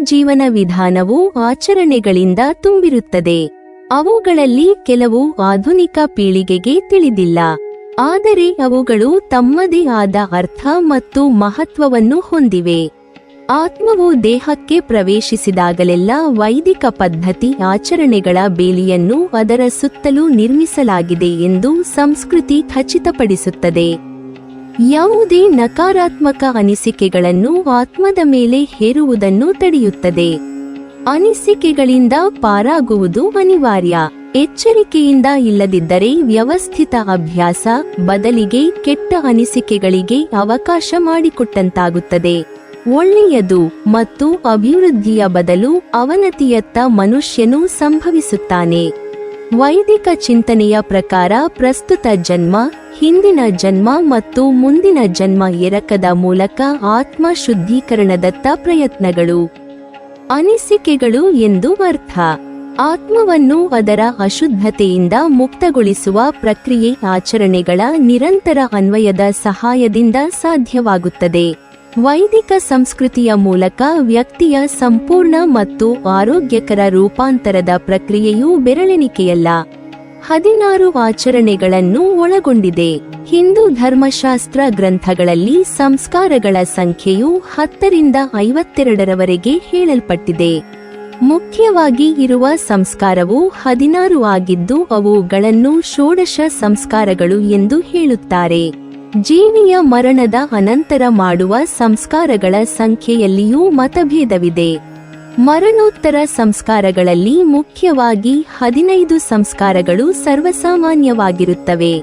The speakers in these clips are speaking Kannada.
ಜೀವನ ವಿಧಾನವು ಆಚರಣೆಗಳಿಂದ ತುಂಬಿರುತ್ತದೆ. ಅವುಗಳಲ್ಲಿ ಕೆಲವು ಆಧುನಿಕ ಪೀಳಿಗೆಗೆ ತಿಳಿದಿಲ್ಲ, ಆದರೆ ಅವುಗಳು ತಮ್ಮದೇ ಆದ ಅರ್ಥ ಮತ್ತು ಮಹತ್ವವನ್ನು ಹೊಂದಿವೆ. ಆತ್ಮವು ದೇಹಕ್ಕೆ ಪ್ರವೇಶಿಸಿದಾಗಲೆಲ್ಲ ವೈದಿಕ ಪದ್ಧತಿ ಆಚರಣೆಗಳ ಬೇಲಿಯನ್ನು ಅದರ ಸುತ್ತಲೂ ನಿರ್ಮಿಸಲಾಗಿದೆ ಎಂದು ಸಂಸ್ಕೃತಿ ಖಚಿತಪಡಿಸುತ್ತದೆ. ಯಾವುದೇ ನಕಾರಾತ್ಮಕ ಅನಿಸಿಕೆಗಳನ್ನು ಆತ್ಮದ ಮೇಲೆ ಹೇರುವುದನ್ನು ತಡೆಯುತ್ತದೆ. ಅನಿಸಿಕೆಗಳಿಂದ ಪಾರಾಗುವುದು ಅನಿವಾರ್ಯ. ಎಚ್ಚರಿಕೆಯಿಂದ ಇಲ್ಲದಿದ್ದರೆ ವ್ಯವಸ್ಥಿತ ಅಭ್ಯಾಸ ಬದಲಿಗೆ ಕೆಟ್ಟ ಅನಿಸಿಕೆಗಳಿಗೆ ಅವಕಾಶ ಮಾಡಿಕೊಟ್ಟಂತಾಗುತ್ತದೆ. ಒಳ್ಳೆಯದು ಮತ್ತು ಅಭಿವೃದ್ಧಿಯ ಬದಲು ಅವನತಿಯತ್ತ ಮನುಷ್ಯನು ಸಂಭವಿಸುತ್ತಾನೆ. ವೈದಿಕ ಚಿಂತನೆಯ ಪ್ರಕಾರ ಪ್ರಸ್ತುತ ಜನ್ಮ, ಹಿಂದಿನ ಜನ್ಮ ಮತ್ತು ಮುಂದಿನ ಜನ್ಮ ಎರಕದ ಮೂಲಕ ಆತ್ಮ ಶುದ್ಧೀಕರಣದತ್ತ ಪ್ರಯತ್ನಗಳು. ಅನಿಸಿಕೆಗಳು ಎಂದು ಅರ್ಥ. ಆತ್ಮವನ್ನು ಅದರ ಅಶುದ್ಧತೆಯಿಂದ ಮುಕ್ತಗೊಳಿಸುವ ಪ್ರಕ್ರಿಯೆ ಆಚರಣೆಗಳ ನಿರಂತರ ಅನ್ವಯದ ಸಹಾಯದಿಂದ ಸಾಧ್ಯವಾಗುತ್ತದೆ. ವೈದಿಕ ಸಂಸ್ಕೃತಿಯ ಮೂಲಕ ವ್ಯಕ್ತಿಯ ಸಂಪೂರ್ಣ ಮತ್ತು ಆರೋಗ್ಯಕರ ರೂಪಾಂತರದ ಪ್ರಕ್ರಿಯೆಯು ಬೆರಳೆಣಿಕೆಯಲ್ಲ, 16 ಆಚರಣೆಗಳನ್ನು ಒಳಗೊಂಡಿದೆ. ಹಿಂದೂ ಧರ್ಮಶಾಸ್ತ್ರ ಗ್ರಂಥಗಳಲ್ಲಿ ಸಂಸ್ಕಾರಗಳ ಸಂಖ್ಯೆಯು 10 ರಿಂದ 52ರವರೆಗೆ ಹೇಳಲ್ಪಟ್ಟಿದೆ. ಮುಖ್ಯವಾಗಿ ಇರುವ ಸಂಸ್ಕಾರವು 16 ಆಗಿದ್ದು ಅವುಗಳನ್ನು ಷೋಡಶ ಸಂಸ್ಕಾರಗಳು ಎಂದು ಹೇಳುತ್ತಾರೆ. ಜೀವಿಯ ಮರಣದ ಅನಂತರ ಮಾಡುವ ಸಂಸ್ಕಾರಗಳ ಸಂಖ್ಯೆಯಲ್ಲಿಯೂ ಮತಭೇದವಿದೆ. ಮರಣೋತ್ತರ ಸಂಸ್ಕಾರಗಳಲ್ಲಿ ಮುಖ್ಯವಾಗಿ 15 ಸಂಸ್ಕಾರಗಳು ಸರ್ವಸಾಮಾನ್ಯವಾಗಿರುತ್ತವೆ.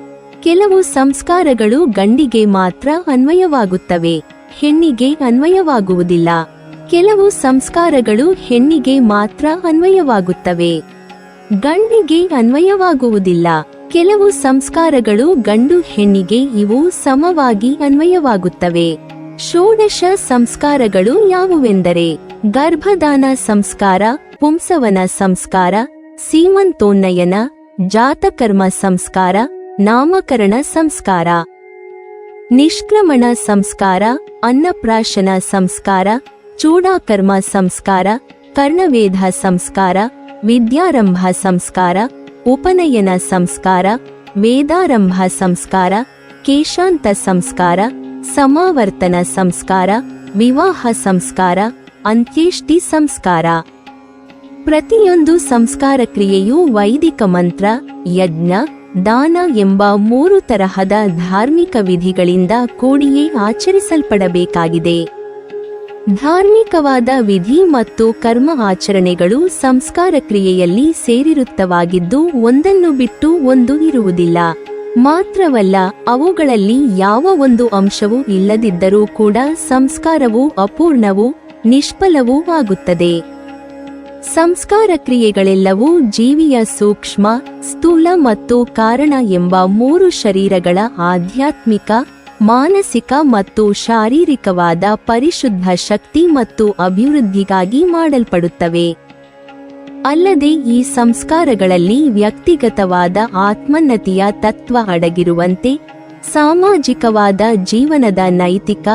ಕೆಲವು ಸಂಸ್ಕಾರಗಳು ಗಂಡಿಗೆ ಮಾತ್ರ ಅನ್ವಯವಾಗುತ್ತವೆ, ಹೆಣ್ಣಿಗೆ ಅನ್ವಯವಾಗುವುದಿಲ್ಲ. ಕೆಲವು ಸಂಸ್ಕಾರಗಳು ಹೆಣ್ಣಿಗೆ ಮಾತ್ರ ಅನ್ವಯವಾಗುತ್ತವೆ, ಗಂಡಿಗೆ ಅನ್ವಯವಾಗುವುದಿಲ್ಲ. ಕೆಲವು ಸಂಸ್ಕಾರಗಳು ಗಂಡು ಹೆಣ್ಣಿಗೆ ಇವು ಸಮವಾಗಿ ಅನ್ವಯವಾಗುತ್ತವೆ. ಷೋಡಶ ಸಂಸ್ಕಾರಗಳು ಯಾವುವೆಂದರೆ ಗರ್ಭದಾನ ಸಂಸ್ಕಾರ, ಪುಂಸವನ ಸಂಸ್ಕಾರ, ಸೀಮಂತೋನ್ನಯನ, ಜಾತಕರ್ಮ ಸಂಸ್ಕಾರ, ನಾಮಕರಣ ಸಂಸ್ಕಾರ, ನಿಷ್ಕ್ರಮಣ ಸಂಸ್ಕಾರ, ಅನ್ನಪ್ರಾಶನ ಸಂಸ್ಕಾರ, ಚೂಡಾಕರ್ಮ ಸಂಸ್ಕಾರ, ಕರ್ಣವೇಧ ಸಂಸ್ಕಾರ, ವಿದ್ಯಾರಂಭ ಸಂಸ್ಕಾರ, ಉಪನಯನ ಸಂಸ್ಕಾರ, ವೇದಾರಂಭ ಸಂಸ್ಕಾರ, ಕೇಶಾಂತ ಸಂಸ್ಕಾರ, ಸಮಾವರ್ತನ ಸಂಸ್ಕಾರ, ವಿವಾಹ ಸಂಸ್ಕಾರ, ಅಂತ್ಯೇಷ್ಟಿ ಸಂಸ್ಕಾರ. ಪ್ರತಿಯೊಂದು ಸಂಸ್ಕಾರ ಕ್ರಿಯೆಯು ವೈದಿಕ ಮಂತ್ರ, ಯಜ್ಞ, ದಾನ ಎಂಬ 3 ತರಹದ ಧಾರ್ಮಿಕ ವಿಧಿಗಳಿಂದ ಕೂಡಿಯೇ ಆಚರಿಸಲ್ಪಡಬೇಕಾಗಿದೆ. ಧಾರ್ಮಿಕವಾದ ವಿಧಿ ಮತ್ತು ಕರ್ಮ ಆಚರಣೆಗಳು ಸಂಸ್ಕಾರ ಕ್ರಿಯೆಯಲ್ಲಿ ಸೇರಿರುತ್ತವಾಗಿದ್ದು ಒಂದನ್ನು ಬಿಟ್ಟು ಒಂದು ಇರುವುದಿಲ್ಲ. ಮಾತ್ರವಲ್ಲ, ಅವುಗಳಲ್ಲಿ ಯಾವ ಒಂದು ಅಂಶವೂ ಇಲ್ಲದಿದ್ದರೂ ಕೂಡ ಸಂಸ್ಕಾರವು ಅಪೂರ್ಣವೂ ನಿಷ್ಫಲವೂ ಆಗುತ್ತದೆ. ಸಂಸ್ಕಾರ ಕ್ರಿಯೆಗಳೆಲ್ಲವೂ ಜೀವಿಯ ಸೂಕ್ಷ್ಮ, ಸ್ಥೂಲ ಮತ್ತು ಕಾರಣ ಎಂಬ 3 ಶರೀರಗಳ ಆಧ್ಯಾತ್ಮಿಕ, ಮಾನಸಿಕ ಮತ್ತು ಶಾರೀರಿಕವಾದ ಪರಿಶುದ್ಧ ಶಕ್ತಿ ಮತ್ತು ಅಭಿವೃದ್ಧಿಗಾಗಿ ಮಾಡಲ್ಪಡುತ್ತವೆ. ಅಲ್ಲದೆ ಈ ಸಂಸ್ಕಾರಗಳಲ್ಲಿ ವ್ಯಕ್ತಿಗತವಾದ ಆತ್ಮೋನ್ನತಿಯ ತತ್ವ ಅಡಗಿರುವಂತೆ ಸಾಮಾಜಿಕವಾದ ಜೀವನದ ನೈತಿಕ,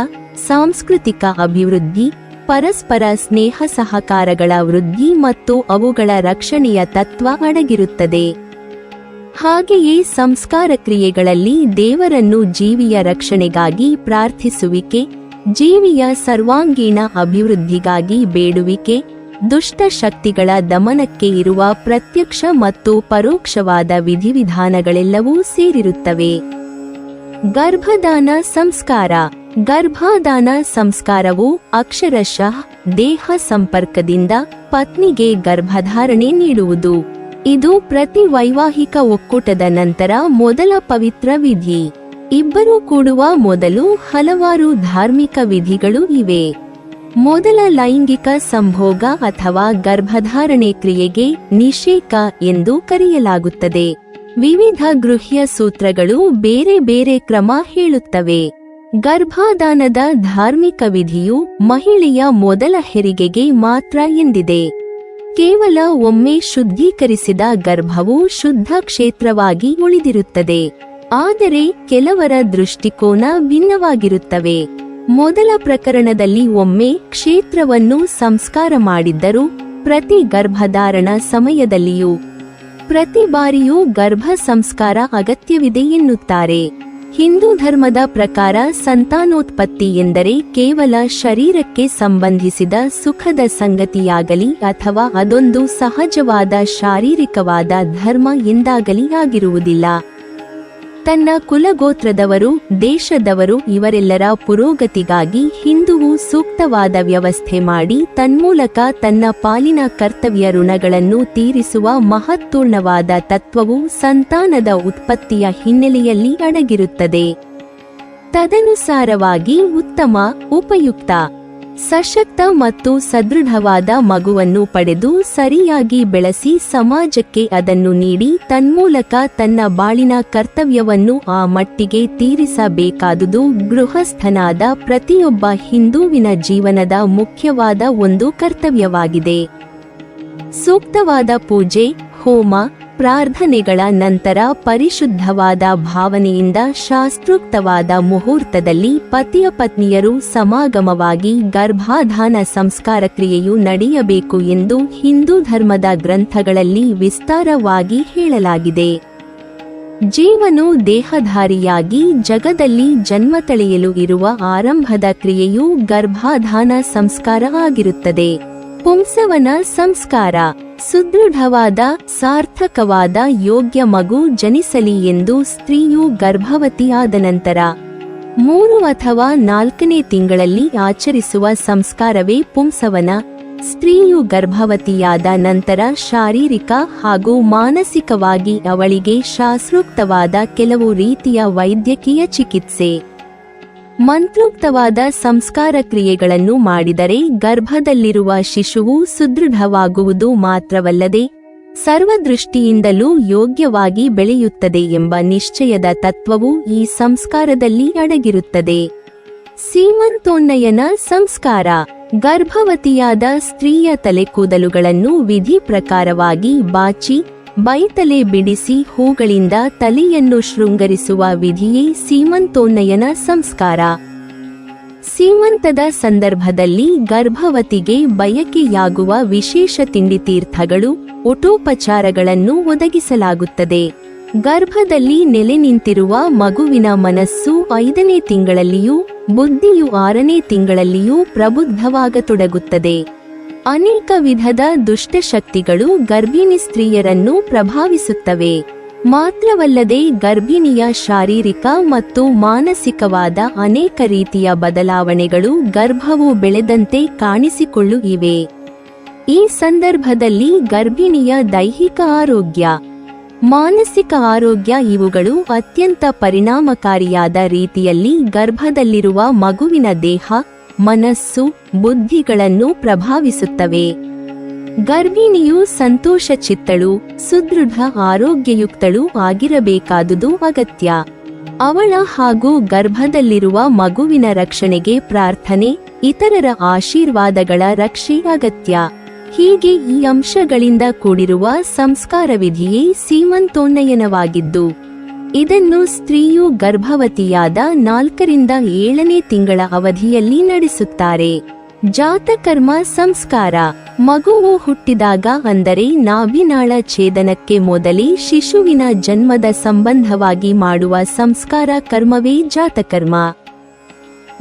ಸಾಂಸ್ಕೃತಿಕ ಅಭಿವೃದ್ಧಿ, ಪರಸ್ಪರ ಸ್ನೇಹ ಸಹಕಾರಗಳ ವೃದ್ಧಿ ಮತ್ತು ಅವುಗಳ ರಕ್ಷಣೆಯ ತತ್ವ ಅಡಗಿರುತ್ತದೆ. ಹಾಗೆಯೇ ಸಂಸ್ಕಾರ ಕ್ರಿಯೆಗಳಲ್ಲಿ ದೇವರನ್ನು ಜೀವಿಯ ರಕ್ಷಣೆಗಾಗಿ ಪ್ರಾರ್ಥಿಸುವಿಕೆ, ಜೀವಿಯ ಸರ್ವಾಂಗೀಣ ಅಭಿವೃದ್ಧಿಗಾಗಿ ಬೇಡುವಿಕೆ, ದುಷ್ಟ ಶಕ್ತಿಗಳ ದಮನಕ್ಕೆ ಇರುವ ಪ್ರತ್ಯಕ್ಷ ಮತ್ತು ಪರೋಕ್ಷವಾದ ವಿಧಿವಿಧಾನಗಳೆಲ್ಲವೂ ಸೇರಿರುತ್ತವೆ. ಗರ್ಭದಾನ ಸಂಸ್ಕಾರ. ಗರ್ಭಾಧಾನ ಸಂಸ್ಕಾರವು ಅಕ್ಷರಶಃ ದೇಹ ಸಂಪರ್ಕದಿಂದ ಪತ್ನಿಗೆ ಗರ್ಭಧಾರಣೆ ನೀಡುವುದು. ಇದು ಪ್ರತಿ ವೈವಾಹಿಕ ಒಕ್ಕೂಟದ ನಂತರ ಮೊದಲ ಪವಿತ್ರ ವಿಧಿ. ಇಬ್ಬರೂ ಕೂಡುವ ಮೊದಲು ಹಲವಾರು ಧಾರ್ಮಿಕ ವಿಧಿಗಳು ಇವೆ. ಮೊದಲ ಲೈಂಗಿಕ ಸಂಭೋಗ ಅಥವಾ ಗರ್ಭಧಾರಣೆ ಕ್ರಿಯೆಗೆ ನಿಷೇಕ ಎಂದು ಕರೆಯಲಾಗುತ್ತದೆ. ವಿವಿಧ ಗೃಹ್ಯ ಸೂತ್ರಗಳು ಬೇರೆ ಬೇರೆ ಕ್ರಮ ಹೇಳುತ್ತವೆ. ಗರ್ಭಾಧಾನದ ಧಾರ್ಮಿಕ ವಿಧಿಯು ಮಹಿಳೆಯ ಮೊದಲ ಹೆರಿಗೆಗೆ ಮಾತ್ರ ಎಂದಿದೆ. ಕೇವಲ ಒಮ್ಮೆ ಶುದ್ಧೀಕರಿಸಿದ ಗರ್ಭವು ಶುದ್ಧ ಕ್ಷೇತ್ರವಾಗಿ ಉಳಿದಿರುತ್ತದೆ. ಆದರೆ ಕೆಲವರ ದೃಷ್ಟಿಕೋನ ಭಿನ್ನವಾಗಿರುತ್ತವೆ. ಮೊದಲ ಪ್ರಕರಣದಲ್ಲಿ ಒಮ್ಮೆ ಕ್ಷೇತ್ರವನ್ನು ಸಂಸ್ಕಾರ ಮಾಡಿದ್ದರೂ ಪ್ರತಿ ಗರ್ಭಧಾರಣ ಸಮಯದಲ್ಲಿಯೂ ಪ್ರತಿ ಬಾರಿಯೂ ಗರ್ಭ ಸಂಸ್ಕಾರ ಅಗತ್ಯವಿದೆ ಎನ್ನುತ್ತಾರೆ. ಹಿಂದೂ ಧರ್ಮದ ಪ್ರಕಾರ ಸಂತಾನೋತ್ಪತ್ತಿ ಎಂದರೆ ಕೇವಲ ಶರೀರಕ್ಕೆ ಸಂಬಂಧಿಸಿದ ಸುಖದ ಸಂಗತಿಯಾಗಲಿ ಅಥವಾ ಅದೊಂದು ಸಹಜವಾದ ಶಾರೀರಿಕವಾದ ಧರ್ಮ ಎಂದಾಗಲಿ ಆಗಿರುವುದಿಲ್ಲ. ತನ್ನ ಕುಲಗೋತ್ರದವರು, ದೇಶದವರು ಇವರೆಲ್ಲರ ಪುರೋಗತಿಗಾಗಿ ಹಿಂದುವು ಸೂಕ್ತವಾದ ವ್ಯವಸ್ಥೆ ಮಾಡಿ ತನ್ಮೂಲಕ ತನ್ನ ಪಾಲಿನ ಕರ್ತವ್ಯ ಋಣಗಳನ್ನು ತೀರಿಸುವ ಮಹತ್ವಪೂರ್ಣವಾದ ತತ್ವವು ಸಂತಾನದ ಉತ್ಪತ್ತಿಯ ಹಿನ್ನೆಲೆಯಲ್ಲಿ ಅಡಗಿರುತ್ತದೆ. ತದನುಸಾರವಾಗಿ ಉತ್ತಮ, ಉಪಯುಕ್ತ, ಸಶಕ್ತ ಮತ್ತು ಸದೃಢವಾದ ಮಗುವನ್ನು ಪಡೆದು ಸರಿಯಾಗಿ ಬೆಳೆಸಿ ಸಮಾಜಕ್ಕೆ ಅದನ್ನು ನೀಡಿ ತನ್ಮೂಲಕ ತನ್ನ ಬಾಳಿನ ಕರ್ತವ್ಯವನ್ನು ಆ ಮಟ್ಟಿಗೆ ತೀರಿಸಬೇಕಾದುದು ಗೃಹಸ್ಥನಾದ ಪ್ರತಿಯೊಬ್ಬ ಹಿಂದೂವಿನ ಜೀವನದ ಮುಖ್ಯವಾದ ಒಂದು ಕರ್ತವ್ಯವಾಗಿದೆ. ಸೂಕ್ತವಾದ ಪೂಜೆ, ಹೋಮ, ಪ್ರಾರ್ಥನೆಗಳ ನಂತರ ಪರಿಶುದ್ಧವಾದ ಭಾವನೆಯಿಂದ ಶಾಸ್ತ್ರೋಕ್ತವಾದ ಮುಹೂರ್ತದಲ್ಲಿ ಪತಿಯ ಪತ್ನಿಯರು ಸಮಾಗಮವಾಗಿ ಗರ್ಭಾಧಾನ ಸಂಸ್ಕಾರ ಕ್ರಿಯೆಯು ನಡೆಯಬೇಕು ಎಂದು ಹಿಂದೂ ಧರ್ಮದ ಗ್ರಂಥಗಳಲ್ಲಿ ವಿಸ್ತಾರವಾಗಿ ಹೇಳಲಾಗಿದೆ. ಜೀವನು ದೇಹಧಾರಿಯಾಗಿ ಜಗದಲ್ಲಿ ಜನ್ಮ ತಳೆಯಲು ಇರುವ ಆರಂಭದ ಕ್ರಿಯೆಯು ಗರ್ಭಾಧಾನ ಸಂಸ್ಕಾರ ಆಗಿರುತ್ತದೆ. ಪುಂಸವನ ಸಂಸ್ಕಾರ ಸುದೃಢವಾದ, ಸಾರ್ಥಕವಾದ ಯೋಗ್ಯ ಮಗು ಜನಿಸಲಿ ಎಂದು ಸ್ತ್ರೀಯು ಗರ್ಭವತಿಯಾದ ನಂತರ 3 ಅಥವಾ 4ನೇ ತಿಂಗಳಲ್ಲಿ ಆಚರಿಸುವ ಸಂಸ್ಕಾರವೇ ಪುಂಸವನ. ಸ್ತ್ರೀಯು ಗರ್ಭವತಿಯಾದ ನಂತರ ಶಾರೀರಿಕ ಹಾಗೂ ಮಾನಸಿಕವಾಗಿ ಅವಳಿಗೆ ಶಾಸ್ತ್ರೋಕ್ತವಾದ ಕೆಲವು ರೀತಿಯ ವೈದ್ಯಕೀಯ ಚಿಕಿತ್ಸೆ, ಮಂತ್ರೋಕ್ತವಾದ ಸಂಸ್ಕಾರ ಕ್ರಿಯೆಗಳನ್ನು ಮಾಡಿದರೆ ಗರ್ಭದಲ್ಲಿರುವ ಶಿಶುವು ಸುದೃಢವಾಗುವುದು ಮಾತ್ರವಲ್ಲದೆ ಸರ್ವದೃಷ್ಟಿಯಿಂದಲೂ ಯೋಗ್ಯವಾಗಿ ಬೆಳೆಯುತ್ತದೆ ಎಂಬ ನಿಶ್ಚಯದ ತತ್ವವು ಈ ಸಂಸ್ಕಾರದಲ್ಲಿ ಅಡಗಿರುತ್ತದೆ. ಸೀಮಂತೋನ್ನಯನ ಸಂಸ್ಕಾರ ಗರ್ಭವತಿಯಾದ ಸ್ತ್ರೀಯ ತಲೆಕೂದಲುಗಳನ್ನು ವಿಧಿ ಪ್ರಕಾರವಾಗಿ ಬಾಚಿ ಬೈತಲೆ ಬಿಡಿಸಿ ಹೂಗಳಿಂದ ತಲೆಯನ್ನು ಶೃಂಗರಿಸುವ ವಿಧಿಯೇ ಸೀಮಂತೋನ್ನಯನ ಸಂಸ್ಕಾರ. ಸೀಮಂತದ ಸಂದರ್ಭದಲ್ಲಿ ಗರ್ಭವತಿಗೆ ಬಯಕೆಯಾಗುವ ವಿಶೇಷ ತಿಂಡಿ ತೀರ್ಥಗಳು, ಊಟೋಪಚಾರಗಳನ್ನು ಒದಗಿಸಲಾಗುತ್ತದೆ. ಗರ್ಭದಲ್ಲಿ ನೆಲೆ ನಿಂತಿರುವ ಮಗುವಿನ ಮನಸ್ಸು 5ನೇ ತಿಂಗಳಲ್ಲಿಯೂ ಬುದ್ಧಿಯು 6ನೇ ತಿಂಗಳಲ್ಲಿಯೂ ಪ್ರಬುದ್ಧವಾಗತೊಡಗುತ್ತದೆ. ಅನೇಕ ವಿಧದ ದುಷ್ಟಶಕ್ತಿಗಳು ಗರ್ಭಿಣಿ ಸ್ತ್ರೀಯರನ್ನು ಪ್ರಭಾವಿಸುತ್ತವೆ. ಮಾತ್ರವಲ್ಲದೆ ಗರ್ಭಿಣಿಯ ಶಾರೀರಿಕ ಮತ್ತು ಮಾನಸಿಕವಾದ ಅನೇಕ ರೀತಿಯ ಬದಲಾವಣೆಗಳು ಗರ್ಭವು ಬೆಳೆದಂತೆ ಕಾಣಿಸಿಕೊಳ್ಳುತ್ತಿವೆ. ಈ ಸಂದರ್ಭದಲ್ಲಿ ಗರ್ಭಿಣಿಯ ದೈಹಿಕ ಆರೋಗ್ಯ, ಮಾನಸಿಕ ಆರೋಗ್ಯ ಇವುಗಳು ಅತ್ಯಂತ ಪರಿಣಾಮಕಾರಿಯಾದ ರೀತಿಯಲ್ಲಿ ಗರ್ಭದಲ್ಲಿರುವ ಮಗುವಿನ ದೇಹ, ಮನಸ್ಸು, ಬುದ್ಧಿಗಳನ್ನು ಪ್ರಭಾವಿಸುತ್ತವೆ. ಗರ್ಭಿಣಿಯು ಸಂತೋಷಚಿತ್ತಳು, ಸುದೃಢ, ಆರೋಗ್ಯಯುಕ್ತಳು ಆಗಿರಬೇಕಾದುದು ಅಗತ್ಯ. ಅವಳ ಹಾಗೂ ಗರ್ಭದಲ್ಲಿರುವ ಮಗುವಿನ ರಕ್ಷಣೆಗೆ ಪ್ರಾರ್ಥನೆ, ಇತರರ ಆಶೀರ್ವಾದಗಳ ರಕ್ಷೆ ಅಗತ್ಯ. ಹೀಗೆ ಈ ಅಂಶಗಳಿಂದ ಕೂಡಿರುವ ಸಂಸ್ಕಾರ ವಿಧಿಯೇ ಸೀಮಂತೋನ್ನಯನವಾಗಿದ್ದು, ಇದನ್ನು ಸ್ತ್ರೀಯು ಗರ್ಭವತಿಯಾದ 4ರಿಂದ 7ನೇ ತಿಂಗಳ ಅವಧಿಯಲ್ಲಿ ನಡೆಸುತ್ತಾರೆ. ಜಾತಕರ್ಮ ಸಂಸ್ಕಾರ ಮಗುವು ಹುಟ್ಟಿದಾಗ ಅಂದರೆ ನಾಭಿನಾಳ ಛೇದನಕ್ಕೆ ಮೊದಲೇ ಶಿಶುವಿನ ಜನ್ಮದ ಸಂಬಂಧವಾಗಿ ಮಾಡುವ ಸಂಸ್ಕಾರ ಕರ್ಮವೇ ಜಾತಕರ್ಮ.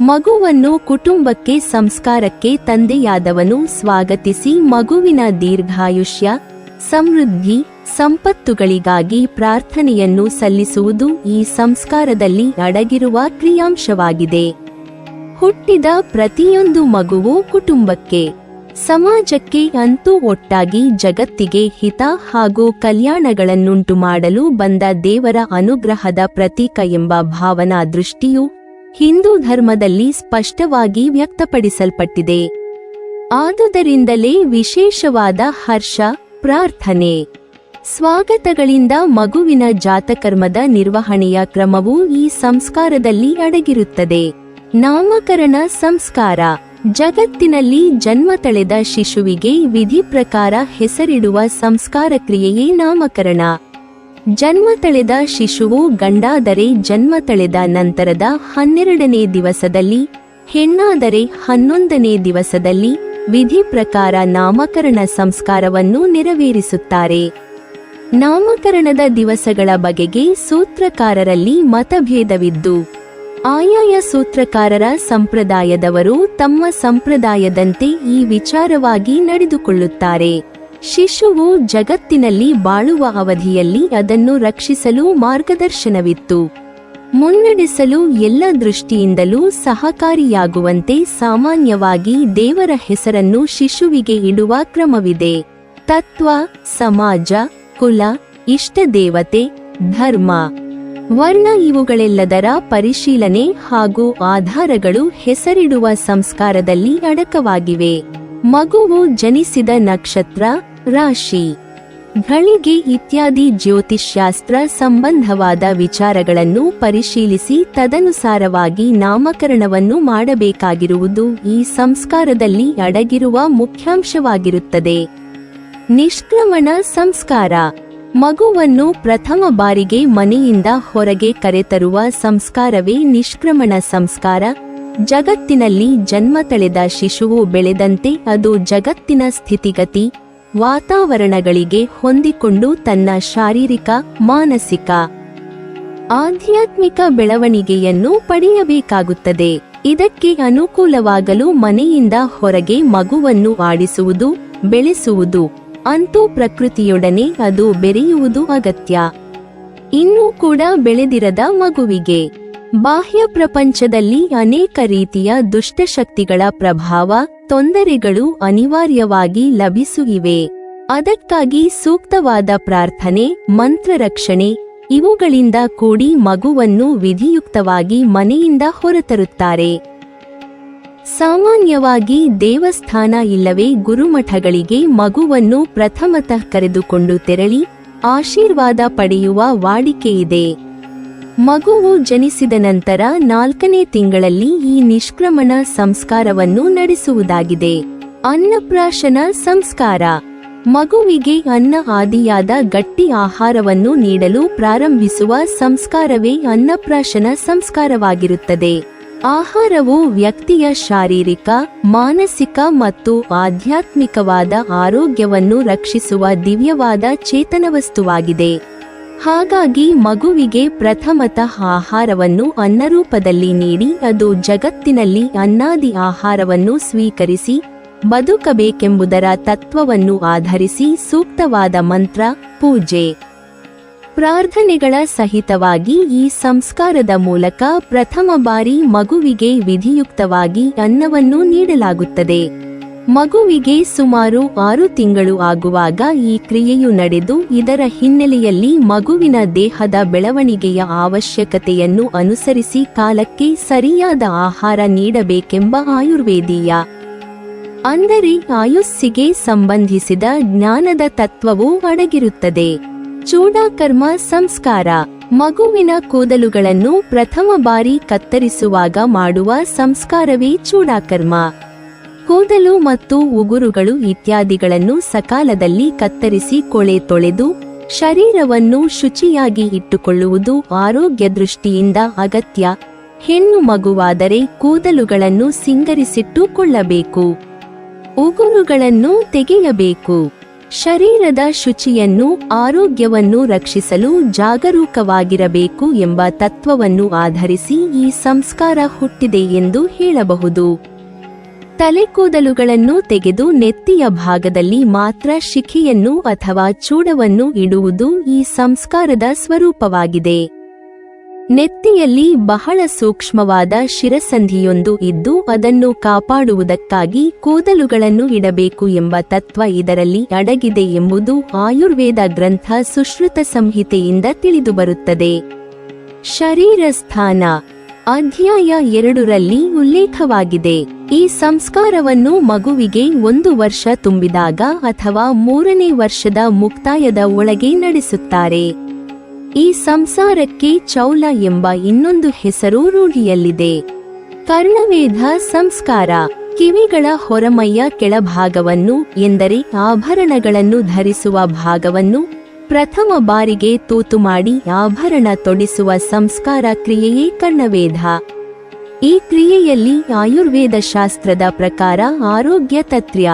ಮಗುವನ್ನು ಕುಟುಂಬಕ್ಕೆ ಸಂಸ್ಕಾರಕ್ಕೆ ತಂದೆಯಾದವನು ಸ್ವಾಗತಿಸಿ ಮಗುವಿನ ದೀರ್ಘಾಯುಷ್ಯ, ಸಮೃದ್ಧಿ, ಸಂಪತ್ತುಗಳಿಗಾಗಿ ಪ್ರಾರ್ಥನೆಯನ್ನು ಸಲ್ಲಿಸುವುದು ಈ ಸಂಸ್ಕಾರದಲ್ಲಿ ಅಡಗಿರುವ ಕ್ರಿಯಾಂಶವಾಗಿದೆ. ಹುಟ್ಟಿದ ಪ್ರತಿಯೊಂದು ಮಗುವು ಕುಟುಂಬಕ್ಕೆ, ಸಮಾಜಕ್ಕೆ ಅಂತೂ ಒಟ್ಟಾಗಿ ಜಗತ್ತಿಗೆ ಹಿತ ಹಾಗೂ ಕಲ್ಯಾಣಗಳನ್ನುಂಟು ಮಾಡಲು ಬಂದ ದೇವರ ಅನುಗ್ರಹದ ಪ್ರತೀಕ ಎಂಬ ಭಾವನಾ ದೃಷ್ಟಿಯು ಹಿಂದೂ ಧರ್ಮದಲ್ಲಿ ಸ್ಪಷ್ಟವಾಗಿ ವ್ಯಕ್ತಪಡಿಸಲ್ಪಟ್ಟಿದೆ. ಆದುದರಿಂದಲೇ ವಿಶೇಷವಾದ ಹರ್ಷ, ಪ್ರಾರ್ಥನೆ, ಸ್ವಾಗತಗಳಿಂದ ಮಗುವಿನ ಜಾತಕರ್ಮದ ನಿರ್ವಹಣೆಯ ಕ್ರಮವು ಈ ಸಂಸ್ಕಾರದಲ್ಲಿ ಅಡಗಿರುತ್ತದೆ. ನಾಮಕರಣ ಸಂಸ್ಕಾರ ಜಗತ್ತಿನಲ್ಲಿ ಜನ್ಮ ತಳೆದ ಶಿಶುವಿಗೆ ವಿಧಿ ಪ್ರಕಾರ ಹೆಸರಿಡುವ ಸಂಸ್ಕಾರ ಕ್ರಿಯೆಯೇ ನಾಮಕರಣ. ಜನ್ಮ ತಳೆದ ಶಿಶುವು ಗಂಡಾದರೆ ಜನ್ಮ ತಳೆದ ನಂತರದ 12ನೇ ದಿವಸದಲ್ಲಿ ಹೆಣ್ಣಾದರೆ 11ನೇ ದಿವಸದಲ್ಲಿ ವಿಧಿ ಪ್ರಕಾರ ನಾಮಕರಣ ಸಂಸ್ಕಾರವನ್ನು ನೆರವೇರಿಸುತ್ತಾರೆ. ನಾಮಕರಣದ ದಿವಸಗಳ ಬಗೆಗೆ ಸೂತ್ರಕಾರರಲ್ಲಿ ಮತಭೇದವಿದ್ದು, ಆಯಾಯ ಸೂತ್ರಕಾರರ ಸಂಪ್ರದಾಯದವರು ತಮ್ಮ ಸಂಪ್ರದಾಯದಂತೆ ಈ ವಿಚಾರವಾಗಿ ನಡೆದುಕೊಳ್ಳುತ್ತಾರೆ. ಶಿಶುವು ಜಗತ್ತಿನಲ್ಲಿ ಬಾಳುವ ಅವಧಿಯಲ್ಲಿ ಅದನ್ನು ರಕ್ಷಿಸಲು ಮಾರ್ಗದರ್ಶನವಿತ್ತು. ಮುನ್ನಡೆಸಲು ಎಲ್ಲ ದೃಷ್ಟಿಯಿಂದಲೂ ಸಹಕಾರಿಯಾಗುವಂತೆ ಸಾಮಾನ್ಯವಾಗಿ ದೇವರ ಹೆಸರನ್ನು ಶಿಶುವಿಗೆ ಇಡುವ ಕ್ರಮವಿದೆ. ತತ್ವ, ಸಮಾಜ, ಕುಲ, ಇಷ್ಟ ದೇವತೆ, ಧರ್ಮ, ವರ್ಣ ಇವುಗಳೆಲ್ಲದರ ಪರಿಶೀಲನೆ ಹಾಗೂ ಆಧಾರಗಳು ಹೆಸರಿಡುವ ಸಂಸ್ಕಾರದಲ್ಲಿ ಅಡಕವಾಗಿವೆ. ಮಗುವು ಜನಿಸಿದ ನಕ್ಷತ್ರ, ರಾಶಿ, ಘಳಿಗೆ ಇತ್ಯಾದಿ ಜ್ಯೋತಿಷ್ಯಾಸ್ತ್ರ ಸಂಬಂಧವಾದ ವಿಚಾರಗಳನ್ನು ಪರಿಶೀಲಿಸಿ ತದನುಸಾರವಾಗಿ ನಾಮಕರಣವನ್ನು ಮಾಡಬೇಕಾಗಿರುವುದು ಈ ಸಂಸ್ಕಾರದಲ್ಲಿ ಅಡಗಿರುವ ಮುಖ್ಯಾಂಶವಾಗಿರುತ್ತದೆ. ನಿಷ್ಕ್ರಮಣ ಸಂಸ್ಕಾರ. ಮಗುವನ್ನು ಪ್ರಥಮ ಬಾರಿಗೆ ಮನೆಯಿಂದ ಹೊರಗೆ ಕರೆತರುವ ಸಂಸ್ಕಾರವೇ ನಿಷ್ಕ್ರಮಣ ಸಂಸ್ಕಾರ. ಜಗತ್ತಿನಲ್ಲಿ ಜನ್ಮ ತಳೆದ ಶಿಶುವು ಬೆಳೆದಂತೆ ಅದು ಜಗತ್ತಿನ ಸ್ಥಿತಿಗತಿ, ವಾತಾವರಣಗಳಿಗೆ ಹೊಂದಿಕೊಂಡು ತನ್ನ ಶಾರೀರಿಕ, ಮಾನಸಿಕ, ಆಧ್ಯಾತ್ಮಿಕ ಬೆಳವಣಿಗೆಯನ್ನು ಪಡೆಯಬೇಕಾಗುತ್ತದೆ. ಇದಕ್ಕೆ ಅನುಕೂಲವಾಗಲು ಮನೆಯಿಂದ ಹೊರಗೆ ಮಗುವನ್ನು ಆಡಿಸುವುದು, ಬೆಳೆಸುವುದು, ಅಂತೂ ಪ್ರಕೃತಿಯೊಡನೆ ಅದು ಬೆರೆಯುವುದು ಅಗತ್ಯ. ಇನ್ನೂ ಕೂಡ ಬೆಳೆದಿರದ ಮಗುವಿಗೆ ಬಾಹ್ಯ ಪ್ರಪಂಚದಲ್ಲಿ ಅನೇಕ ರೀತಿಯ ದುಷ್ಟಶಕ್ತಿಗಳ ಪ್ರಭಾವ, ತೊಂದರೆಗಳು ಅನಿವಾರ್ಯವಾಗಿ ಲಭಿಸುತ್ತಿವೆ. ಅದಕ್ಕಾಗಿ ಸೂಕ್ತವಾದ ಪ್ರಾರ್ಥನೆ, ಮಂತ್ರರಕ್ಷಣೆ ಇವುಗಳಿಂದ ಕೂಡಿ ಮಗುವನ್ನು ವಿಧಿಯುಕ್ತವಾಗಿ ಮನೆಯಿಂದ ಹೊರತರುತ್ತಾರೆ. ಸಾಮಾನ್ಯವಾಗಿ ದೇವಸ್ಥಾನ ಇಲ್ಲವೇ ಗುರುಮಠಗಳಿಗೆ ಮಗುವನ್ನು ಪ್ರಥಮತಃ ಕರೆದುಕೊಂಡು ತೆರಳಿ ಆಶೀರ್ವಾದ ಪಡೆಯುವ ವಾಡಿಕೆಯಿದೆ. ಮಗುವು ಜನಿಸಿದ ನಂತರ 4ನೇ ತಿಂಗಳಲ್ಲಿ ಈ ನಿಷ್ಕ್ರಮಣ ಸಂಸ್ಕಾರವನ್ನು ನಡೆಸುವುದಾಗಿದೆ. ಅನ್ನಪ್ರಾಶನ ಸಂಸ್ಕಾರ. ಮಗುವಿಗೆ ಅನ್ನ ಆದಿಯಾದ ಗಟ್ಟಿ ಆಹಾರವನ್ನು ನೀಡಲು ಪ್ರಾರಂಭಿಸುವ ಸಂಸ್ಕಾರವೇ ಅನ್ನಪ್ರಾಶನ ಸಂಸ್ಕಾರವಾಗಿರುತ್ತದೆ. ಆಹಾರವು ವ್ಯಕ್ತಿಯ ಶಾರೀರಿಕ, ಮಾನಸಿಕ ಮತ್ತು ಆಧ್ಯಾತ್ಮಿಕವಾದ ಆರೋಗ್ಯವನ್ನು ರಕ್ಷಿಸುವ ದಿವ್ಯವಾದ ಚೇತನವಸ್ತುವಾಗಿದೆ. ಹಾಗಾಗಿ ಮಗುವಿಗೆ ಪ್ರಥಮತಃ ಆಹಾರವನ್ನು ಅನ್ನರೂಪದಲ್ಲಿ ನೀಡಿ ಅದು ಜಗತ್ತಿನಲ್ಲಿ ಅನ್ನಾದಿ ಆಹಾರವನ್ನು ಸ್ವೀಕರಿಸಿ ಬದುಕಬೇಕೆಂಬುದರ ತತ್ವವನ್ನು ಆಧರಿಸಿ ಸೂಕ್ತವಾದ ಮಂತ್ರ, ಪೂಜೆ, ಪ್ರಾರ್ಥನೆಗಳ ಸಹಿತವಾಗಿ ಈ ಸಂಸ್ಕಾರದ ಮೂಲಕ ಪ್ರಥಮ ಬಾರಿ ಮಗುವಿಗೆ ವಿಧಿಯುಕ್ತವಾಗಿ ಅನ್ನವನ್ನು ನೀಡಲಾಗುತ್ತದೆ. ಮಗುವಿಗೆ ಸುಮಾರು 6 ತಿಂಗಳು ಆಗುವಾಗ ಈ ಕ್ರಿಯೆಯು ನಡೆದು ಇದರ ಹಿನ್ನೆಲೆಯಲ್ಲಿ ಮಗುವಿನ ದೇಹದ ಬೆಳವಣಿಗೆಯ ಅವಶ್ಯಕತೆಯನ್ನು ಅನುಸರಿಸಿ ಕಾಲಕ್ಕೆ ಸರಿಯಾದ ಆಹಾರ ನೀಡಬೇಕೆಂಬ ಆಯುರ್ವೇದೀಯ, ಅಂದರೆ ಆಯುಸ್ಸಿಗೆ ಸಂಬಂಧಿಸಿದ ಜ್ಞಾನದ ತತ್ವವೂ ಅಡಗಿರುತ್ತದೆ. ಚೂಡಾಕರ್ಮ ಸಂಸ್ಕಾರ. ಮಗುವಿನ ಕೂದಲುಗಳನ್ನು ಪ್ರಥಮ ಬಾರಿ ಕತ್ತರಿಸುವಾಗ ಮಾಡುವ ಸಂಸ್ಕಾರವೇ ಚೂಡಾಕರ್ಮ. ಕೂದಲು ಮತ್ತು ಉಗುರುಗಳು ಇತ್ಯಾದಿಗಳನ್ನು ಸಕಾಲದಲ್ಲಿ ಕತ್ತರಿಸಿ ಕೊಳೆ ತೊಳೆದು ಶರೀರವನ್ನು ಶುಚಿಯಾಗಿ ಇಟ್ಟುಕೊಳ್ಳುವುದು ಆರೋಗ್ಯ ದೃಷ್ಟಿಯಿಂದ ಅಗತ್ಯ. ಹೆಣ್ಣು ಮಗುವಾದರೆ ಕೂದಲುಗಳನ್ನು ಸಿಂಗರಿಸಿಟ್ಟುಕೊಳ್ಳಬೇಕು, ಉಗುರುಗಳನ್ನು ತೆಗೆಯಬೇಕು. ಶರೀರದ ಶುಚಿಯನ್ನು, ಆರೋಗ್ಯವನ್ನು ರಕ್ಷಿಸಲು ಜಾಗರೂಕವಾಗಿರಬೇಕು ಎಂಬ ತತ್ವವನ್ನು ಆಧರಿಸಿ ಈ ಸಂಸ್ಕಾರ ಹುಟ್ಟಿದೆ ಎಂದು ಹೇಳಬಹುದು. ತಲೆಕೂದಲುಗಳನ್ನು ತೆಗೆದು ನೆತ್ತಿಯ ಭಾಗದಲ್ಲಿ ಮಾತ್ರ ಶಿಖೆಯನ್ನು ಅಥವಾ ಚೂಡವನ್ನು ಇಡುವುದು ಈ ಸಂಸ್ಕಾರದ ಸ್ವರೂಪವಾಗಿದೆ. ನೆತ್ತಿಯಲ್ಲಿ ಬಹಳ ಸೂಕ್ಷ್ಮವಾದ ಶಿರಸಂಧಿಯೊಂದು ಇದ್ದು ಅದನ್ನು ಕಾಪಾಡುವುದಕ್ಕಾಗಿ ಕೂದಲುಗಳನ್ನು ಇಡಬೇಕು ಎಂಬ ತತ್ವ ಇದರಲ್ಲಿ ಅಡಗಿದೆ ಎಂಬುದು ಆಯುರ್ವೇದ ಗ್ರಂಥ ಸುಶ್ರುತ ಸಂಹಿತೆಯಿಂದ ತಿಳಿದುಬರುತ್ತದೆ. ಶರೀರ ಸ್ಥಾನ ಅಧ್ಯಾಯ 2ರಲ್ಲಿ ಉಲ್ಲೇಖವಾಗಿದೆ. ಈ ಸಂಸ್ಕಾರವನ್ನು ಮಗುವಿಗೆ 1 ವರ್ಷ ತುಂಬಿದಾಗ ಅಥವಾ 3ನೇ ವರ್ಷದ ಮುಕ್ತಾಯದ ಒಳಗೆ ನಡೆಸುತ್ತಾರೆ. ಈ ಸಂಸಾರಕ್ಕೆ ಚೌಲ ಎಂಬ ಇನ್ನೊಂದು ಹೆಸರು ರೂಢಿಯಲ್ಲಿದೆ. ಕರ್ಣವೇಧ ಸಂಸ್ಕಾರ. ಕಿವಿಗಳ ಹೊರಮೈಯ ಕೆಳಭಾಗವನ್ನು, ಎಂದರೆ ಆಭರಣಗಳನ್ನು ಧರಿಸುವ ಭಾಗವನ್ನು ಪ್ರಥಮ ಬಾರಿಗೆ ತೂತು ಮಾಡಿ ಆಭರಣ ತೊಡಿಸುವ ಸಂಸ್ಕಾರ ಕ್ರಿಯೆಯೇ ಕರ್ಣವೇಧ. ಈ ಕ್ರಿಯೆಯಲ್ಲಿ ಆಯುರ್ವೇದ ಶಾಸ್ತ್ರದ ಪ್ರಕಾರ ಆರೋಗ್ಯ ತತ್ವ,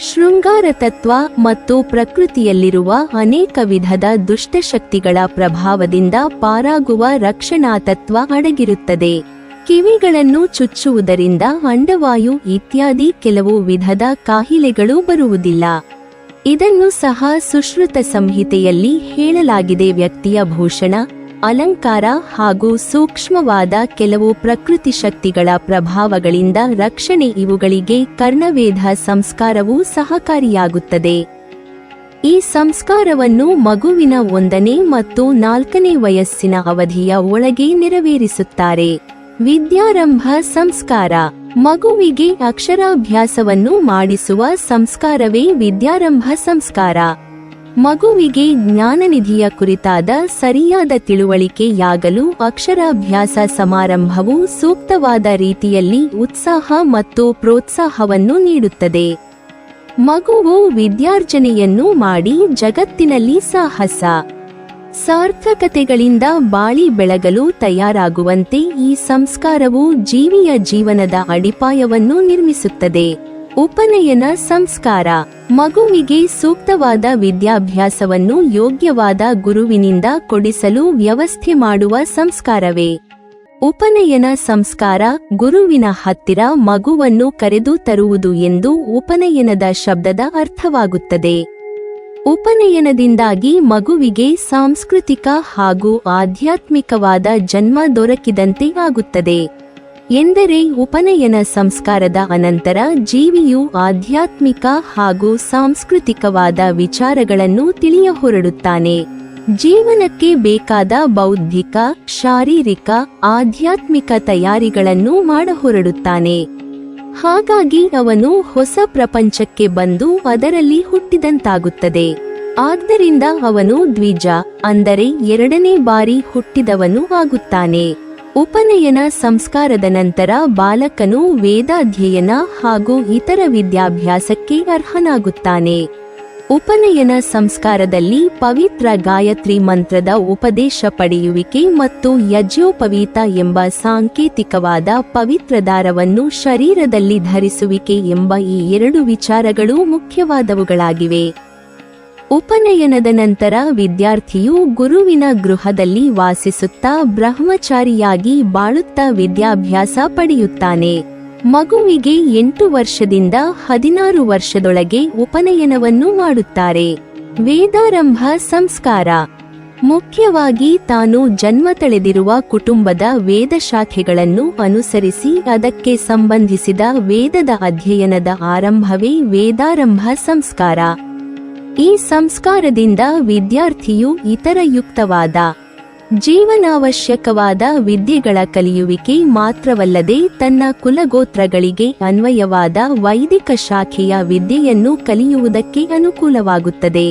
ಶೃಂಗಾರ ತತ್ವ ಮತ್ತು ಪ್ರಕೃತಿಯಲ್ಲಿರುವ ಅನೇಕ ವಿಧದ ದುಷ್ಟಶಕ್ತಿಗಳ ಪ್ರಭಾವದಿಂದ ಪಾರಾಗುವ ರಕ್ಷಣಾ ತತ್ವ ಅಡಗಿರುತ್ತದೆ. ಕಿವಿಗಳನ್ನು ಚುಚ್ಚುವುದರಿಂದ ಅಂಡವಾಯು ಇತ್ಯಾದಿ ಕೆಲವು ವಿಧದ ಕಾಯಿಲೆಗಳು ಬರುವುದಿಲ್ಲ. ಇದನ್ನು ಸಹ ಸುಶ್ರುತ ಸಂಹಿತೆಯಲ್ಲಿ ಹೇಳಲಾಗಿದೆ. ವ್ಯಕ್ತಿಯ ಭೂಷಣ, ಅಲಂಕಾರ ಹಾಗೂ ಸೂಕ್ಷ್ಮವಾದ ಕೆಲವು ಪ್ರಕೃತಿ ಶಕ್ತಿಗಳ ಪ್ರಭಾವಗಳಿಂದ ರಕ್ಷಣೆ, ಇವುಗಳಿಗೆ ಕರ್ಣವೇಧ ಸಂಸ್ಕಾರವು ಸಹಕಾರಿಯಾಗುತ್ತದೆ. ಈ ಸಂಸ್ಕಾರವನ್ನು ಮಗುವಿನ 1ನೇ ಮತ್ತು 4ನೇ ವಯಸ್ಸಿನ ಅವಧಿಯ ಒಳಗೆ ನೆರವೇರಿಸುತ್ತಾರೆ. ವಿದ್ಯಾರಂಭ ಸಂಸ್ಕಾರ. ಮಗುವಿಗೆ ಅಕ್ಷರಾಭ್ಯಾಸವನ್ನು ಮಾಡಿಸುವ ಸಂಸ್ಕಾರವೇ ವಿದ್ಯಾರಂಭ ಸಂಸ್ಕಾರ. ಮಗುವಿಗೆ ಜ್ಞಾನನಿಧಿಯ ಕುರಿತಾದ ಸರಿಯಾದ ತಿಳುವಳಿಕೆಯಾಗಲು ಅಕ್ಷರಾಭ್ಯಾಸ ಸಮಾರಂಭವು ಸೂಕ್ತವಾದ ರೀತಿಯಲ್ಲಿ ಉತ್ಸಾಹ ಮತ್ತು ಪ್ರೋತ್ಸಾಹವನ್ನು ನೀಡುತ್ತದೆ. ಮಗುವು ವಿದ್ಯಾರ್ಜನೆಯನ್ನು ಮಾಡಿ ಜಗತ್ತಿನಲ್ಲಿ ಸಾಹಸ, ಸಾರ್ಥಕತೆಗಳಿಂದ ಬಾಳಿ ಬೆಳಗಲು ತಯಾರಾಗುವಂತೆ ಈ ಸಂಸ್ಕಾರವು ಜೀವಿಯ ಜೀವನದ ಅಡಿಪಾಯವನ್ನು ನಿರ್ಮಿಸುತ್ತದೆ. ಉಪನಯನ ಸಂಸ್ಕಾರ. ಮಗುವಿಗೆ ಸೂಕ್ತವಾದ ವಿದ್ಯಾಭ್ಯಾಸವನ್ನು ಯೋಗ್ಯವಾದ ಗುರುವಿನಿಂದ ಕೊಡಿಸಲು ವ್ಯವಸ್ಥೆ ಮಾಡುವ ಸಂಸ್ಕಾರವೇ ಉಪನಯನ ಸಂಸ್ಕಾರ. ಗುರುವಿನ ಹತ್ತಿರ ಮಗುವನ್ನು ಕರೆದು ತರುವುದು ಎಂದು ಉಪನಯನದ ಶಬ್ದದ ಅರ್ಥವಾಗುತ್ತದೆ. ಉಪನಯನದಿಂದಾಗಿ ಮಗುವಿಗೆ ಸಾಂಸ್ಕೃತಿಕ ಹಾಗೂ ಆಧ್ಯಾತ್ಮಿಕವಾದ ಜನ್ಮ ದೊರಕಿದಂತೆ ಆಗುತ್ತದೆ. ಎಂದರೆ ಉಪನಯನ ಸಂಸ್ಕಾರದ ಅನಂತರ ಜೀವಿಯು ಆಧ್ಯಾತ್ಮಿಕ ಹಾಗೂ ಸಾಂಸ್ಕೃತಿಕವಾದ ವಿಚಾರಗಳನ್ನು ತಿಳಿಯ ಹೊರಡುತ್ತಾನೆ. ಜೀವನಕ್ಕೆ ಬೇಕಾದ ಬೌದ್ಧಿಕ, ಶಾರೀರಿಕ, ಆಧ್ಯಾತ್ಮಿಕ ತಯಾರಿಗಳನ್ನು ಮಾಡಹೊರಡುತ್ತಾನೆ. ಹಾಗಾಗಿ ಅವನು ಹೊಸ ಪ್ರಪಂಚಕ್ಕೆ ಬಂದು ಅದರಲ್ಲಿ ಹುಟ್ಟಿದಂತಾಗುತ್ತದೆ. ಆದ್ದರಿಂದ ಅವನು ದ್ವಿಜ, ಅಂದರೆ 2ನೇ ಬಾರಿ ಹುಟ್ಟಿದವನು ಆಗುತ್ತಾನೆ. ಉಪನಯನ ಸಂಸ್ಕಾರದ ನಂತರ ಬಾಲಕನು ವೇದಾಧ್ಯಯನ ಹಾಗೂ ಇತರ ವಿದ್ಯಾಭ್ಯಾಸಕ್ಕೆ ಅರ್ಹನಾಗುತ್ತಾನೆ. ಉಪನಯನ ಸಂಸ್ಕಾರದಲ್ಲಿ ಪವಿತ್ರ ಗಾಯತ್ರಿ ಮಂತ್ರದ ಉಪದೇಶ ಪಡೆಯುವಿಕೆ ಮತ್ತು ಯಜ್ಞೋಪವೀತ ಎಂಬ ಸಾಂಕೇತಿಕವಾದ ಪವಿತ್ರ ದಾರವನ್ನು ಶರೀರದಲ್ಲಿ ಧರಿಸುವಿಕೆ ಎಂಬ ಈ 2 ವಿಚಾರಗಳು ಮುಖ್ಯವಾದವುಗಳಾಗಿವೆ. ಉಪನಯನದ ನಂತರ ವಿದ್ಯಾರ್ಥಿಯು ಗುರುವಿನ ಗೃಹದಲ್ಲಿ ವಾಸಿಸುತ್ತಾ ಬ್ರಹ್ಮಚಾರಿಯಾಗಿ ಬಾಳುತ್ತಾ ವಿದ್ಯಾಭ್ಯಾಸ ಪಡೆಯುತ್ತಾನೆ. ಮಗುವಿಗೆ 8 ವರ್ಷದಿಂದ 16 ವರ್ಷದೊಳಗೆ ಉಪನಯನವನ್ನು ಮಾಡುತ್ತಾರೆ. ವೇದಾರಂಭ ಸಂಸ್ಕಾರ. ಮುಖ್ಯವಾಗಿ ತಾನು ಜನ್ಮ ತಳೆದಿರುವ ಕುಟುಂಬದ ವೇದಶಾಖೆಗಳನ್ನು ಅನುಸರಿಸಿ ಅದಕ್ಕೆ ಸಂಬಂಧಿಸಿದ ವೇದದ ಅಧ್ಯಯನದ ಆರಂಭವೇ ವೇದಾರಂಭ ಸಂಸ್ಕಾರ. ಈ ಸಂಸ್ಕಾರದಿಂದ ವಿದ್ಯಾರ್ಥಿಯು ಇತರ ಯುಕ್ತವಾದ ಜೀವನಾವಶ್ಯಕವಾದ ವಿದ್ಯೆಗಳ ಕಲಿಯುವಿಕೆ ಮಾತ್ರವಲ್ಲದೆ ತನ್ನ ಕುಲಗೋತ್ರಗಳಿಗೆ ಅನ್ವಯವಾದ ವೈದಿಕ ಶಾಖೆಯ ವಿದ್ಯೆಯನ್ನು ಕಲಿಯುವುದಕ್ಕೆ ಅನುಕೂಲವಾಗುತ್ತದೆ.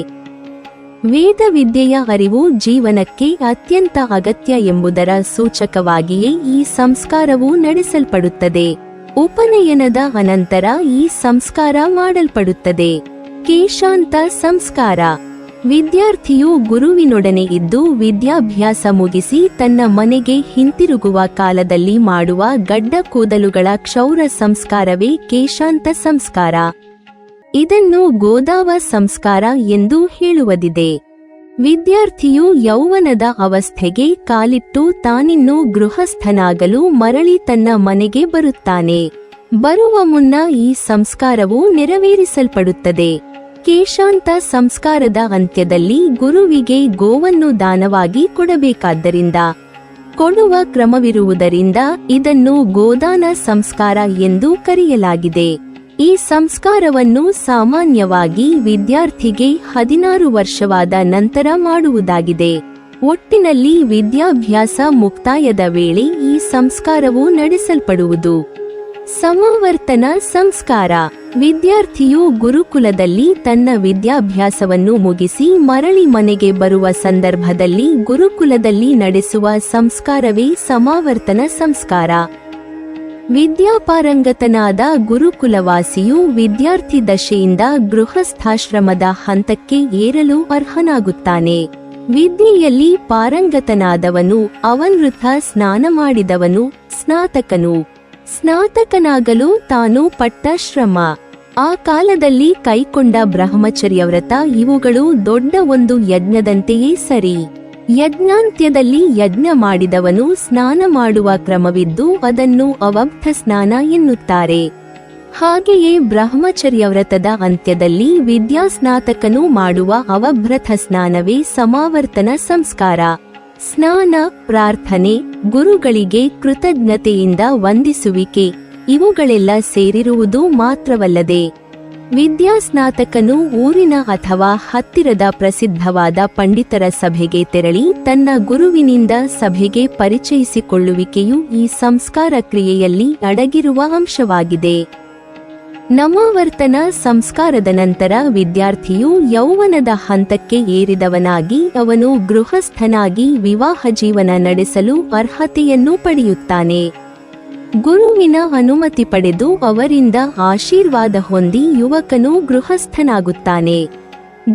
ವೇದ ವಿದ್ಯೆಯ ಅರಿವು ಜೀವನಕ್ಕೆ ಅತ್ಯಂತ ಅಗತ್ಯ ಎಂಬುದರ ಸೂಚಕವಾಗಿಯೇ ಈ ಸಂಸ್ಕಾರವು ನಡೆಸಲ್ಪಡುತ್ತದೆ. ಉಪನಯನದ ಅನಂತರ ಈ ಸಂಸ್ಕಾರ ಮಾಡಲ್ಪಡುತ್ತದೆ. ಕೇಶಾಂತ ಸಂಸ್ಕಾರ. ವಿದ್ಯಾರ್ಥಿಯು ಗುರುವಿನೊಡನೆ ಇದ್ದು ವಿದ್ಯಾಭ್ಯಾಸ ಮುಗಿಸಿ ತನ್ನ ಮನೆಗೆ ಹಿಂತಿರುಗುವ ಕಾಲದಲ್ಲಿ ಮಾಡುವ ಗಡ್ಡ ಕೂದಲುಗಳ ಕ್ಷೌರ ಸಂಸ್ಕಾರವೇ ಕೇಶಾಂತ ಸಂಸ್ಕಾರ. ಇದನ್ನು ಗೋದಾವ ಸಂಸ್ಕಾರ ಎಂದು ಹೇಳುವುದಿದೆ. ವಿದ್ಯಾರ್ಥಿಯು ಯೌವನದ ಅವಸ್ಥೆಗೆ ಕಾಲಿಟ್ಟು ತಾನಿನ್ನು ಗೃಹಸ್ಥನಾಗಲು ಮರಳಿ ತನ್ನ ಮನೆಗೆ ಬರುತ್ತಾನೆ. ಬರುವ ಮುನ್ನ ಈ ಸಂಸ್ಕಾರವು ನೆರವೇರಿಸಲ್ಪಡುತ್ತದೆ. ಕೇಶಾಂತ ಸಂಸ್ಕಾರದ ಅಂತ್ಯದಲ್ಲಿ ಗುರುವಿಗೆ ಗೋವನ್ನು ದಾನವಾಗಿ ಕೊಡಬೇಕಾದ್ದರಿಂದ ಕೊಡುವ ಕ್ರಮವಿರುವುದರಿಂದ ಇದನ್ನು ಗೋದಾನ ಸಂಸ್ಕಾರ ಎಂದು ಕರೆಯಲಾಗಿದೆ. ಈ ಸಂಸ್ಕಾರವನ್ನು ಸಾಮಾನ್ಯವಾಗಿ ವಿದ್ಯಾರ್ಥಿಗೆ 16 ವರ್ಷವಾದ ನಂತರ ಮಾಡುವುದಾಗಿದೆ. ಒಟ್ಟಿನಲ್ಲಿ ವಿದ್ಯಾಭ್ಯಾಸ ಮುಕ್ತಾಯದ ವೇಳೆ ಈ ಸಂಸ್ಕಾರವು ನಡೆಸಲ್ಪಡುವುದು. ಸಮಾವರ್ತನ ಸಂಸ್ಕಾರ. ವಿದ್ಯಾರ್ಥಿಯು ಗುರುಕುಲದಲ್ಲಿ ತನ್ನ ವಿದ್ಯಾಭ್ಯಾಸವನ್ನು ಮುಗಿಸಿ ಮರಳಿ ಮನೆಗೆ ಬರುವ ಸಂದರ್ಭದಲ್ಲಿ ಗುರುಕುಲದಲ್ಲಿ ನಡೆಸುವ ಸಂಸ್ಕಾರವೇ ಸಮಾವರ್ತನ ಸಂಸ್ಕಾರ. ವಿದ್ಯಾಪಾರಂಗತನಾದ ಗುರುಕುಲವಾಸಿಯು ವಿದ್ಯಾರ್ಥಿ ದಶೆಯಿಂದ ಗೃಹಸ್ಥಾಶ್ರಮದ ಹಂತಕ್ಕೆ ಏರಲು ಅರ್ಹನಾಗುತ್ತಾನೆ. ವಿದ್ಯೆಯಲ್ಲಿ ಪಾರಂಗತನಾದವನು ಅವನೃತ ಸ್ನಾನ ಮಾಡಿದವನು ಸ್ನಾತಕನು. ಸ್ನಾತಕನಾಗಲು ತಾನು ಪಟ್ಟ ಶ್ರಮ. ಆ ಕಾಲದಲ್ಲಿ ಕೈಕೊಂಡ ಬ್ರಹ್ಮಚರ್ಯವ್ರತ ಇವುಗಳು ದೊಡ್ಡ ಒಂದು ಯಜ್ಞದಂತೆಯೇ ಸರಿ. ಯಜ್ಞಾಂತ್ಯದಲ್ಲಿ ಯಜ್ಞ ಮಾಡಿದವನು ಸ್ನಾನ ಮಾಡುವ ಕ್ರಮವಿದ್ದು ಅದನ್ನು ಅವಬ್ಧ ಸ್ನಾನ ಎನ್ನುತ್ತಾರೆ. ಹಾಗೆಯೇ ಬ್ರಹ್ಮಚರ್ಯವ್ರತದ ಅಂತ್ಯದಲ್ಲಿ ವಿದ್ಯಾಸ್ನಾತಕನು ಮಾಡುವ ಅವಭ್ರತ ಸ್ನಾನವೇ ಸಮಾವರ್ತನ ಸಂಸ್ಕಾರ. ಸ್ನಾನ, ಪ್ರಾರ್ಥನೆ, ಗುರುಗಳಿಗೆ ಕೃತಜ್ಞತೆಯಿಂದ ವಂದಿಸುವಿಕೆ ಇವುಗಳೆಲ್ಲ ಸೇರಿರುವುದು ಮಾತ್ರವಲ್ಲದೆ ವಿದ್ಯಾಸ್ನಾತಕನು ಊರಿನ ಅಥವಾ ಹತ್ತಿರದ ಪ್ರಸಿದ್ಧವಾದ ಪಂಡಿತರ ಸಭೆಗೆ ತೆರಳಿ ತನ್ನ ಗುರುವಿನಿಂದ ಸಭೆಗೆ ಪರಿಚಯಿಸಿಕೊಳ್ಳುವಿಕೆಯು ಈ ಸಂಸ್ಕಾರ ಕ್ರಿಯೆಯಲ್ಲಿ ಅಡಗಿರುವ ಅಂಶವಾಗಿದೆ. ನಮಾವರ್ತನ ಸಂಸ್ಕಾರದ ನಂತರ ವಿದ್ಯಾರ್ಥಿಯು ಯೌವನದ ಹಂತಕ್ಕೆ ಏರಿದವನಾಗಿ ಅವನು ಗೃಹಸ್ಥನಾಗಿ ವಿವಾಹ ಜೀವನ ನಡೆಸಲು ಅರ್ಹತೆಯನ್ನು ಪಡೆಯುತ್ತಾನೆ. ಗುರುವಿನ ಅನುಮತಿ ಪಡೆದು ಅವರಿಂದ ಆಶೀರ್ವಾದ ಹೊಂದಿ ಯುವಕನು ಗೃಹಸ್ಥನಾಗುತ್ತಾನೆ.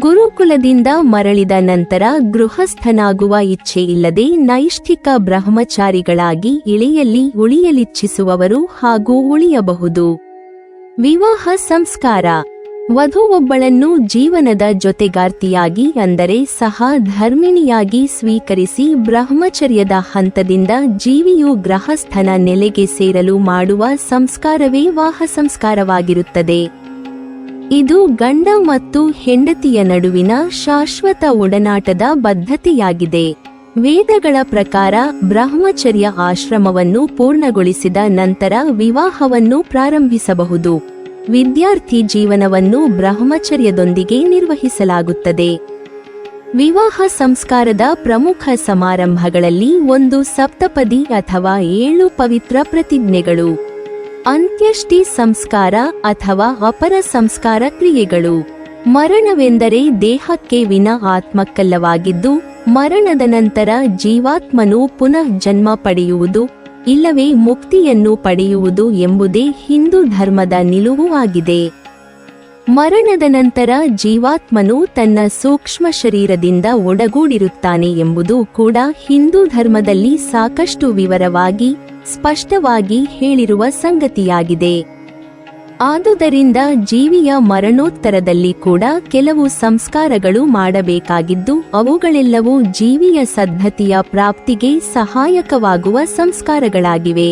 ಗುರುಕುಲದಿಂದ ಮರಳಿದ ನಂತರ ಗೃಹಸ್ಥನಾಗುವ ಇಚ್ಛೆಯಿಲ್ಲದೆ ನೈಷ್ಠಿಕ ಬ್ರಹ್ಮಚಾರಿಗಳಾಗಿ ಇಳೆಯಲ್ಲಿ ಉಳಿಯಲಿಚ್ಛಿಸುವವರು ಹಾಗೂ ಉಳಿಯಬಹುದು. ವಿವಾಹ ಸಂಸ್ಕಾರ. ವಧುವೊಬ್ಬಳನ್ನು ಜೀವನದ ಜೊತೆಗಾರ್ತಿಯಾಗಿ ಅಂದರೆ ಸಹ ಧರ್ಮಿಣಿಯಾಗಿ ಸ್ವೀಕರಿಸಿ ಬ್ರಹ್ಮಚರ್ಯದ ಹಂತದಿಂದ ಜೀವಿಯು ಗೃಹಸ್ಥನ ನೆಲೆಗೆ ಸೇರಲು ಮಾಡುವ ಸಂಸ್ಕಾರವೇ ವಾಹ ಸಂಸ್ಕಾರವಾಗಿರುತ್ತದೆ. ಇದು ಗಂಡ ಮತ್ತು ಹೆಂಡತಿಯ ನಡುವಿನ ಶಾಶ್ವತ ಒಡನಾಟದ ಬದ್ಧತೆಯಾಗಿದೆ. ವೇದಗಳ ಪ್ರಕಾರ ಬ್ರಹ್ಮಚರ್ಯ ಆಶ್ರಮವನ್ನು ಪೂರ್ಣಗೊಳಿಸಿದ ನಂತರ ವಿವಾಹವನ್ನು ಪ್ರಾರಂಭಿಸಬಹುದು. ವಿದ್ಯಾರ್ಥಿ ಜೀವನವನ್ನು ಬ್ರಹ್ಮಚರ್ಯದೊಂದಿಗೆ ನಿರ್ವಹಿಸಲಾಗುತ್ತದೆ. ವಿವಾಹ ಸಂಸ್ಕಾರದ ಪ್ರಮುಖ ಸಮಾರಂಭಗಳಲ್ಲಿ ಒಂದು ಸಪ್ತಪದಿ ಅಥವಾ 7 ಪವಿತ್ರ ಪ್ರತಿಜ್ಞೆಗಳು, ಅಂತ್ಯಷ್ಟಿ ಸಂಸ್ಕಾರ ಅಥವಾ ಅಪರ ಸಂಸ್ಕಾರ ಕ್ರಿಯೆಗಳು. ಮರಣವೆಂದರೆ ದೇಹಕ್ಕೆ ವಿನ ಆತ್ಮಕ್ಕಲ್ಲವಾಗಿದ್ದು, ಮರಣದ ನಂತರ ಜೀವಾತ್ಮನು ಪುನಃ ಜನ್ಮ ಪಡೆಯುವುದು ಇಲ್ಲವೇ ಮುಕ್ತಿಯನ್ನು ಪಡೆಯುವುದು ಎಂಬುದೇ ಹಿಂದೂ ಧರ್ಮದ ನಿಲುವು ಆಗಿದೆ. ಮರಣದ ನಂತರ ಜೀವಾತ್ಮನು ತನ್ನ ಸೂಕ್ಷ್ಮ ಶರೀರದಿಂದ ಒಡಗೂಡಿರುತ್ತಾನೆ ಎಂಬುದು ಕೂಡ ಹಿಂದೂ ಧರ್ಮದಲ್ಲಿ ಸಾಕಷ್ಟು ವಿವರವಾಗಿ ಸ್ಪಷ್ಟವಾಗಿ ಹೇಳಿರುವ ಸಂಗತಿಯಾಗಿದೆ. ಆದುದರಿಂದ ಜೀವಿಯ ಮರಣೋತ್ತರದಲ್ಲಿ ಕೂಡ ಕೆಲವು ಸಂಸ್ಕಾರಗಳು ಮಾಡಬೇಕಾಗಿದ್ದು ಅವುಗಳೆಲ್ಲವೂ ಜೀವಿಯ ಸದ್ಗತಿಯ ಪ್ರಾಪ್ತಿಗೆ ಸಹಾಯಕವಾಗುವ ಸಂಸ್ಕಾರಗಳಾಗಿವೆ.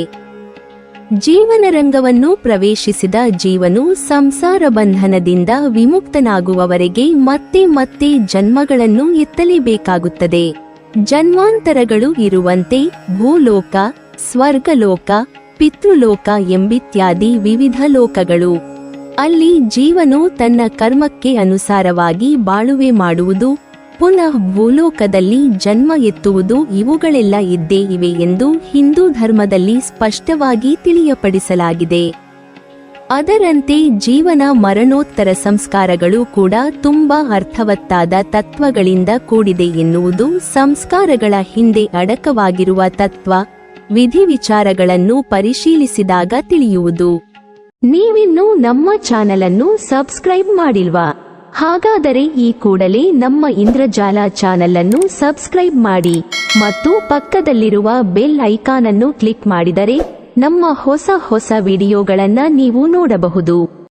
ಜೀವನ ರಂಗವನ್ನು ಪ್ರವೇಶಿಸಿದ ಜೀವನು ಸಂಸಾರ ಬಂಧನದಿಂದ ವಿಮುಕ್ತನಾಗುವವರೆಗೆ ಮತ್ತೆ ಮತ್ತೆ ಜನ್ಮಗಳನ್ನು ಎತ್ತಲೇಬೇಕಾಗುತ್ತದೆ. ಜನ್ಮಾಂತರಗಳು ಇರುವಂತೆ ಭೂಲೋಕ, ಸ್ವರ್ಗಲೋಕ, ಪಿತೃಲೋಕ ಎಂಬಿತ್ಯಾದಿ ವಿವಿಧ ಲೋಕಗಳು. ಅಲ್ಲಿ ಜೀವನು ತನ್ನ ಕರ್ಮಕ್ಕೆ ಅನುಸಾರವಾಗಿ ಬಾಳುವೆ ಮಾಡುವುದು, ಪುನಃ ಭೂಲೋಕದಲ್ಲಿ ಜನ್ಮ ಎತ್ತುವುದು ಇವುಗಳೆಲ್ಲ ಇದ್ದೇ ಇವೆ ಎಂದು ಹಿಂದೂ ಧರ್ಮದಲ್ಲಿ ಸ್ಪಷ್ಟವಾಗಿ ತಿಳಿಯಪಡಿಸಲಾಗಿದೆ. ಅದರಂತೆ ಜೀವನ ಮರಣೋತ್ತರ ಸಂಸ್ಕಾರಗಳು ಕೂಡ ತುಂಬಾ ಅರ್ಥವತ್ತಾದ ತತ್ವಗಳಿಂದ ಕೂಡಿದೆ ಎನ್ನುವುದು ಸಂಸ್ಕಾರಗಳ ಹಿಂದೆ ಅಡಕವಾಗಿರುವ ತತ್ವ ವಿಧಿ ವಿಚಾರಗಳನ್ನು ಪರಿಶೀಲಿಸಿದಾಗ ತಿಳಿಯುವುದು. ನೀವಿನ್ನೂ ನಮ್ಮ ಚಾನೆಲ್ ಅನ್ನು ಸಬ್ಸ್ಕ್ರೈಬ್ ಮಾಡಿಲ್ವಾ? ಹಾಗಾದರೆ ಈ ಕೂಡಲೇ ನಮ್ಮ ಇಂದ್ರಜಾಲ ಚಾನೆಲ್ ಅನ್ನು ಸಬ್ಸ್ಕ್ರೈಬ್ ಮಾಡಿ ಮತ್ತು ಪಕ್ಕದಲ್ಲಿರುವ ಬೆಲ್ ಐಕಾನ್ ಅನ್ನು ಕ್ಲಿಕ್ ಮಾಡಿದರೆ ನಮ್ಮ ಹೊಸ ವಿಡಿಯೋಗಳನ್ನು ನೀವು ನೋಡಬಹುದು.